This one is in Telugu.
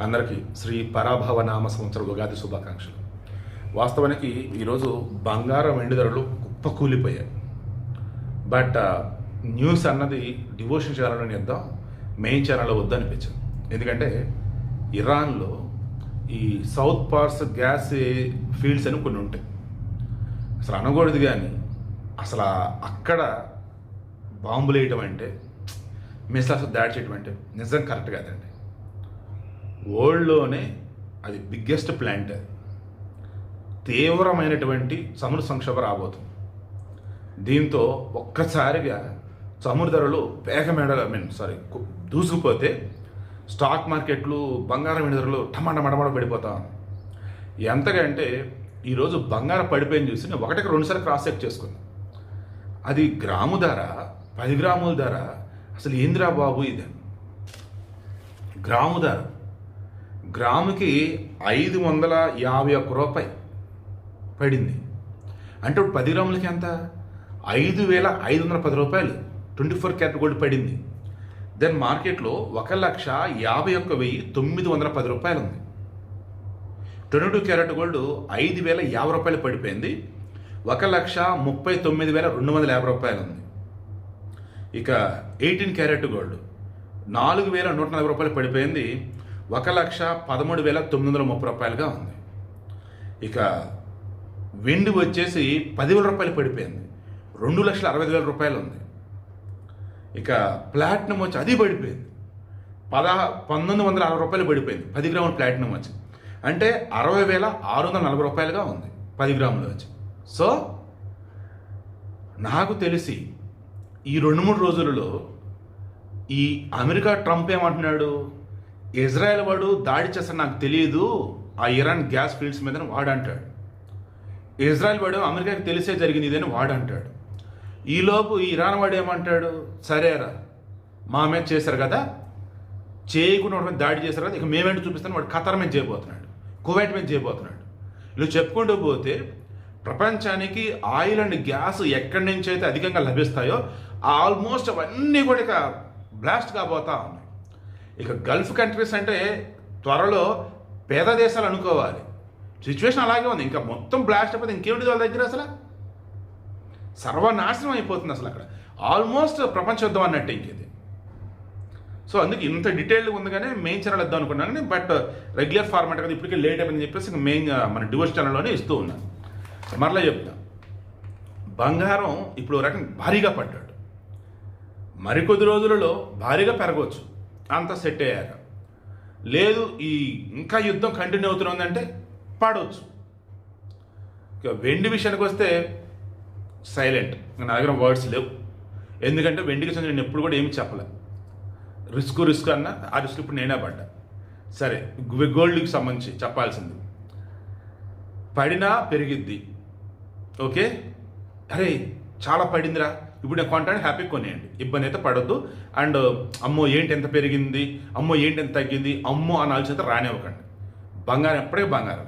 అందరికీ శ్రీ పరాభవ నామ సంవత్సర ఉగాది శుభాకాంక్షలు. వాస్తవానికి ఈరోజు బంగారం వెండి ధరలు కుప్పకూలిపోయాయి. బట్ న్యూస్ అన్నది డివోషన్ ఛానల్లో ఇద్దాం, మెయిన్ ఛానల్లో వద్దనిపించింది. ఎందుకంటే ఇరాన్లో ఈ సౌత్ పార్ట్స్ గ్యాస్ ఫీల్డ్స్ అని కొన్ని ఉంటాయి. అసలు అనకూడదు, కానీ అసలు అక్కడ బాంబులు వేయటం అంటే, మిసైల్స్ దాడి చేయటం అంటే నిజం కరెక్ట్ కాదండి. వరల్డ్లోనే అది బిగ్గెస్ట్ ప్లాంట్. తీవ్రమైనటువంటి చమురు సంక్షోభం రాబోతుంది. దీంతో ఒక్కసారిగా చమురు ధరలు దూసుకుపోతే స్టాక్ మార్కెట్లు, బంగారం వెండి ధరలు టమాటమడమడ పడిపోతా ఉన్నాయి. ఎంతగా అంటే ఈరోజు బంగారం పడిపోయింది చూసి నేను 1-2 సార్లు క్రాస్ చెక్ చేసుకున్నాను. అది గ్రాము ధర 10 గ్రాముల ధర అసలు ఏందిరా బాబు ఇది. గ్రాము ధర గ్రాముకి 551 రూపాయి పడింది. అంటే ఇప్పుడు 10 గ్రాములకి ఎంత? 5,510 రూపాయలు 24 క్యారెట్ గోల్డ్ పడింది. దెన్ మార్కెట్లో 1,51,910 రూపాయలు ఉంది. 22 క్యారెట్ గోల్డ్ 5,050 రూపాయలు పడిపోయింది. 1,39,250 రూపాయలు ఉంది. ఇక 18 క్యారెట్ గోల్డ్ 4,140 రూపాయలు పడిపోయింది. 1,13,930 రూపాయలుగా ఉంది. ఇక వెండి వచ్చేసి 10,000 రూపాయలు పడిపోయింది. 2,65,000 రూపాయలు ఉంది. ఇక ప్లాటినం వచ్చి అది పడిపోయింది. 1,960 రూపాయలు పడిపోయింది 10 గ్రాముల ప్లాటినం వచ్చి. అంటే 60,640 రూపాయలుగా ఉంది 10 గ్రాములు వచ్చి. సో నాకు తెలిసి ఈ 2-3 రోజులలో ఈ అమెరికా ట్రంప్ ఏమంటున్నాడు, ఇజ్రాయెల్ వాడు దాడి చేస్తాడు నాకు తెలియదు ఆ ఇరాన్ గ్యాస్ ఫీల్డ్స్ మీద వాడు అంటాడు. ఇజ్రాయెల్ వాడు అమెరికాకి తెలిసే జరిగింది ఇదని వాడు అంటాడు. ఈలోపు ఈ ఇరాన్ వాడు ఏమంటాడు, సరేరా మా మీద చేశారు కదా, చేయకుండా దాడి చేశారు కదా, ఇక మేమేంటి చూపిస్తాను, వాడు ఖతర్ మీద చేయబోతున్నాడు, కువైట్ మీద చేయబోతున్నాడు. ఇలా చెప్పుకుంటూ పోతే ప్రపంచానికి ఆయిల్ అండ్ గ్యాస్ ఎక్కడి నుంచి అయితే అధికంగా లభిస్తాయో ఆల్మోస్ట్ అవన్నీ కూడా ఇక బ్లాస్ట్ కాబోతా ఉన్నాయి. ఇక గల్ఫ్ కంట్రీస్ అంటే త్వరలో పేద దేశాలు అనుకోవాలి. సిచ్యువేషన్ అలాగే ఉంది. ఇంకా మొత్తం బ్లాస్ట్ అయిపోతే ఇంకేమిటి వాళ్ళ దగ్గర అసలు సర్వనాశనం అయిపోతుంది. అసలు అక్కడ ఆల్మోస్ట్ ప్రపంచ యుద్ధం అన్నట్టు ఇంకేది. సో అందుకే ఇంత డీటెయిల్గా ఉంది, కానీ మెయిన్ ఛానల్ ఇద్దాం అనుకున్నాను, కానీ బట్ రెగ్యులర్ ఫార్మాట్ కదా ఇప్పటికే లేట్ అయిపోయిందని చెప్పేసి ఇంకా మెయిన్ మన డివోర్స్ ఛానల్లోనే ఇస్తూ ఉన్నాను. మరలా చెప్తా, బంగారం ఇప్పుడు రకంగా భారీగా పడ్డాడు. మరికొద్ది రోజులలో భారీగా పెరగవచ్చు, అంత సెట్ అయ్యాక. లేదు ఈ ఇంకా యుద్ధం కంటిన్యూ అవుతుందంటే పడవచ్చు. ఇక వెండి విషయానికి వస్తే సైలెంట్, నా దగ్గర వర్డ్స్ లేవు. ఎందుకంటే వెండికి సంబంధించి నేను ఎప్పుడు కూడా ఏమి చెప్పలే. రిస్క్ అన్న ఆ రిస్క్ ఇప్పుడు నేనే పడ్డా. సరే గోల్డ్కి సంబంధించి చెప్పాల్సింది, పడినా పెరిగిద్ది. ఓకే, అరే చాలా పడిందిరా ఇప్పుడు నేను కొంటాను, హ్యాపీగా కొనేయండి, ఇబ్బంది అయితే పడొద్దు. అండ్ అమ్మో ఏంటి ఎంత పెరిగింది, అమ్మో ఏంటి ఎంత తగ్గింది, అమ్మో అని ఆలోచన రానివ్వకండి. బంగారం ఎప్పటికీ బంగారం.